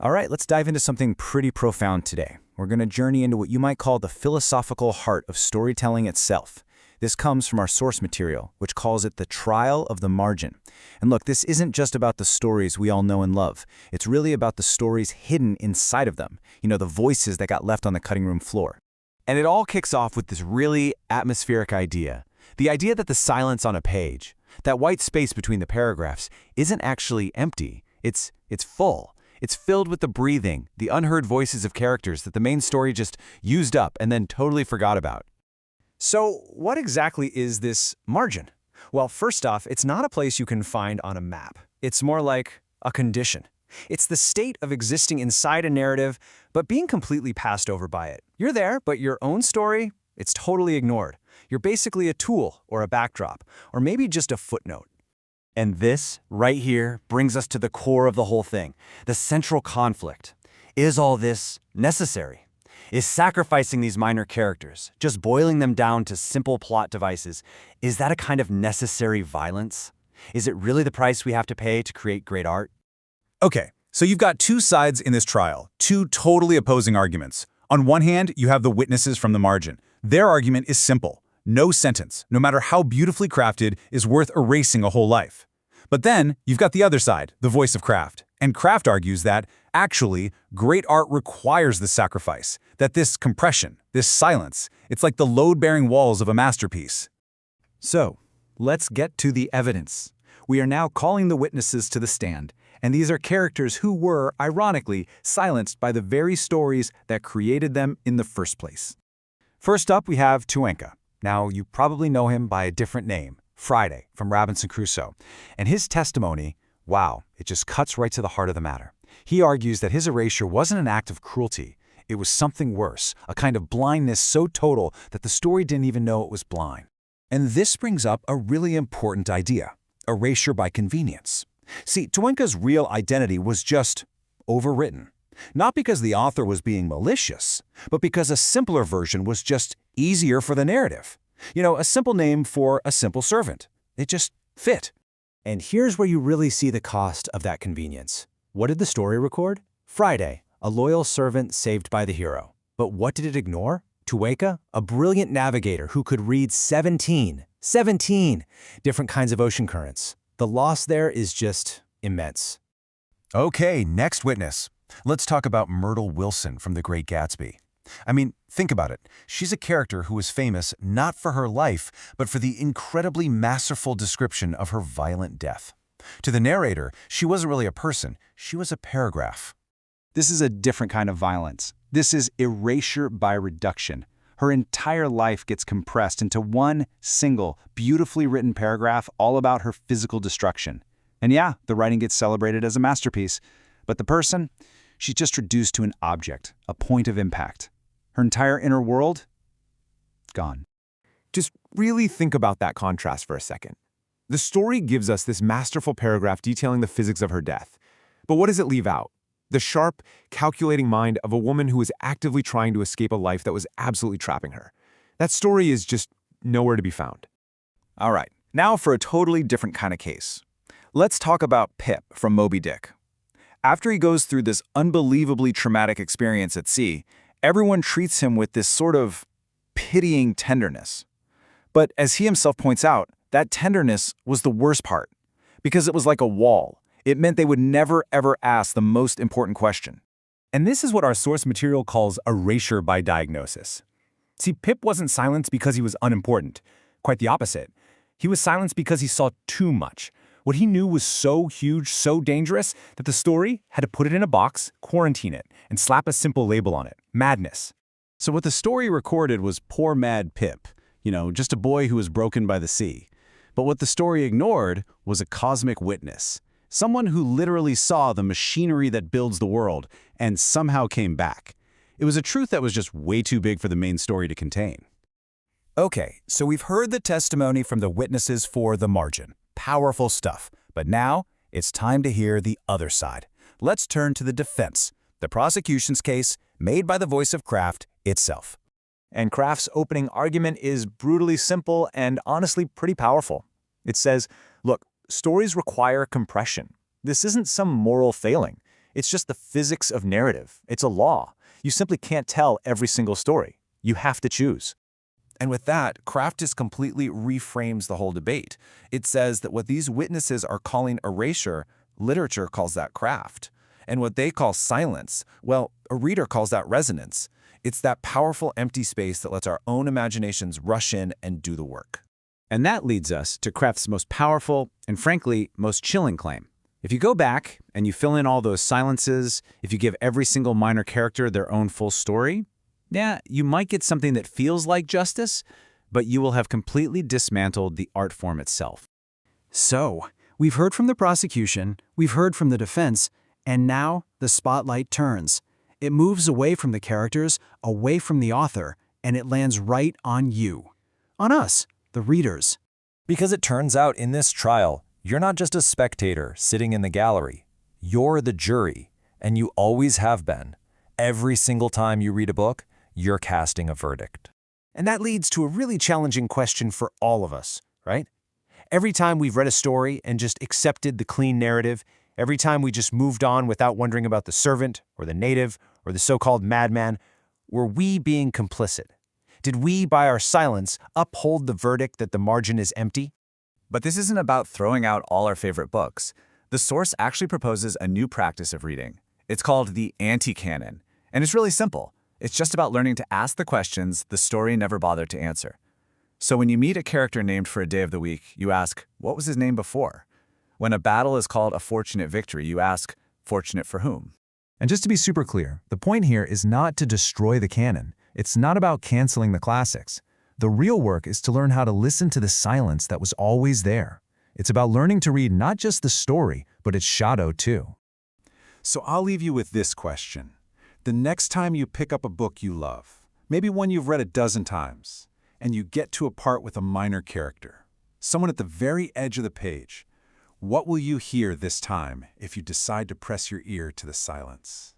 All right, let's dive into something pretty profound today. We're going to journey into what you might call the philosophical heart of storytelling itself. This comes from our source material, which calls it the trial of the margin. And look, this isn't just about the stories we all know and love. It's really about the stories hidden inside of them. The voices that got left on the cutting room floor. And it all kicks off with this really atmospheric idea. The idea that the silence on a page, that white space between the paragraphs, isn't actually empty. It's full. It's filled with the breathing, the unheard voices of characters that the main story just used up and then totally forgot about. So what exactly is this margin? Well, first off, it's not a place you can find on a map. It's more like a condition. It's the state of existing inside a narrative, but being completely passed over by it. You're there, but your own story, it's totally ignored. You're basically a tool or a backdrop, or maybe just a footnote. And this, right here, brings us to the core of the whole thing, the central conflict. Is all this necessary? Is sacrificing these minor characters, just boiling them down to simple plot devices, is that a kind of necessary violence? Is it really the price we have to pay to create great art? Okay, so you've got two sides in this trial, two totally opposing arguments. On one hand, you have the witnesses from the margin. Their argument is simple. No sentence, no matter how beautifully crafted, is worth erasing a whole life. But then, you've got the other side, the voice of Kraft. And Kraft argues that, actually, great art requires this sacrifice, that this compression, this silence, it's like the load-bearing walls of a masterpiece. So, let's get to the evidence. We are now calling the witnesses to the stand, and these are characters who were, ironically, silenced by the very stories that created them in the first place. First up, we have Tuenka. Now, you probably know him by a different name, Friday, from Robinson Crusoe. And his testimony, wow, it just cuts right to the heart of the matter. He argues that his erasure wasn't an act of cruelty. It was something worse, a kind of blindness so total that the story didn't even know it was blind. And this brings up a really important idea, erasure by convenience. See, Tuenka's real identity was just overwritten. Not because the author was being malicious, but because a simpler version was just easier for the narrative. A simple name for a simple servant. It just fit. And here's where you really see the cost of that convenience. What did the story record? Friday, a loyal servant saved by the hero. But what did it ignore? Tuenka, a brilliant navigator who could read 17 different kinds of ocean currents. The loss there is just immense. Okay, next witness. Let's talk about Myrtle Wilson from The Great Gatsby. I mean, think about it. She's a character who was famous not for her life, but for the incredibly masterful description of her violent death. To the narrator, she wasn't really a person, she was a paragraph. This is a different kind of violence. This is erasure by reduction. Her entire life gets compressed into one single, beautifully written paragraph all about her physical destruction. And yeah, the writing gets celebrated as a masterpiece. But the person, she's just reduced to an object, a point of impact. Her entire inner world, gone. Just really think about that contrast for a second. The story gives us this masterful paragraph detailing the physics of her death. But what does it leave out? The sharp, calculating mind of a woman who was actively trying to escape a life that was absolutely trapping her. That story is just nowhere to be found. All right, now for a totally different kind of case. Let's talk about Pip from Moby-Dick. After he goes through this unbelievably traumatic experience at sea, everyone treats him with this sort of pitying tenderness. But as he himself points out, that tenderness was the worst part, because it was like a wall. It meant they would never, ever ask the most important question. And this is what our source material calls erasure by diagnosis. See, Pip wasn't silenced because he was unimportant. Quite the opposite. He was silenced because he saw too much. What he knew was so huge, so dangerous, that the story had to put it in a box, quarantine it, and slap a simple label on it. Madness. So what the story recorded was poor mad Pip, just a boy who was broken by the sea. But what the story ignored was a cosmic witness. Someone who literally saw the machinery that builds the world and somehow came back. It was a truth that was just way too big for the main story to contain. Okay, so we've heard the testimony from the witnesses for the margin. Powerful stuff. But now, it's time to hear the other side. Let's turn to the defense, the prosecution's case made by the voice of Kraft itself. And Kraft's opening argument is brutally simple and honestly pretty powerful. It says, look, stories require compression. This isn't some moral failing. It's just the physics of narrative. It's a law. You simply can't tell every single story. You have to choose. And with that, Craftis completely reframes the whole debate. It says that what these witnesses are calling erasure, literature calls that craft. And what they call silence, well, a reader calls that resonance. It's that powerful empty space that lets our own imaginations rush in and do the work. And that leads us to Kraft's most powerful and, frankly, most chilling claim. If you go back and you fill in all those silences, if you give every single minor character their own full story, yeah, you might get something that feels like justice, but you will have completely dismantled the art form itself. So, we've heard from the prosecution, we've heard from the defense, and now the spotlight turns. It moves away from the characters, away from the author, and it lands right on you. On us, the readers. Because it turns out in this trial, you're not just a spectator sitting in the gallery. You're the jury, and you always have been. Every single time you read a book, you're casting a verdict. And that leads to a really challenging question for all of us, right? Every time we've read a story and just accepted the clean narrative, every time we just moved on without wondering about the servant or the native or the so-called madman, were we being complicit? Did we, by our silence, uphold the verdict that the margin is empty? But this isn't about throwing out all our favorite books. The source actually proposes a new practice of reading. It's called the Anti-Canon, and it's really simple. It's just about learning to ask the questions the story never bothered to answer. So when you meet a character named for a day of the week, you ask, what was his name before? When a battle is called a fortunate victory, you ask, fortunate for whom? And just to be super clear, the point here is not to destroy the canon. It's not about canceling the classics. The real work is to learn how to listen to the silence that was always there. It's about learning to read not just the story, but its shadow too. So I'll leave you with this question. The next time you pick up a book you love, maybe one you've read a dozen times, and you get to a part with a minor character, someone at the very edge of the page, what will you hear this time if you decide to press your ear to the silence?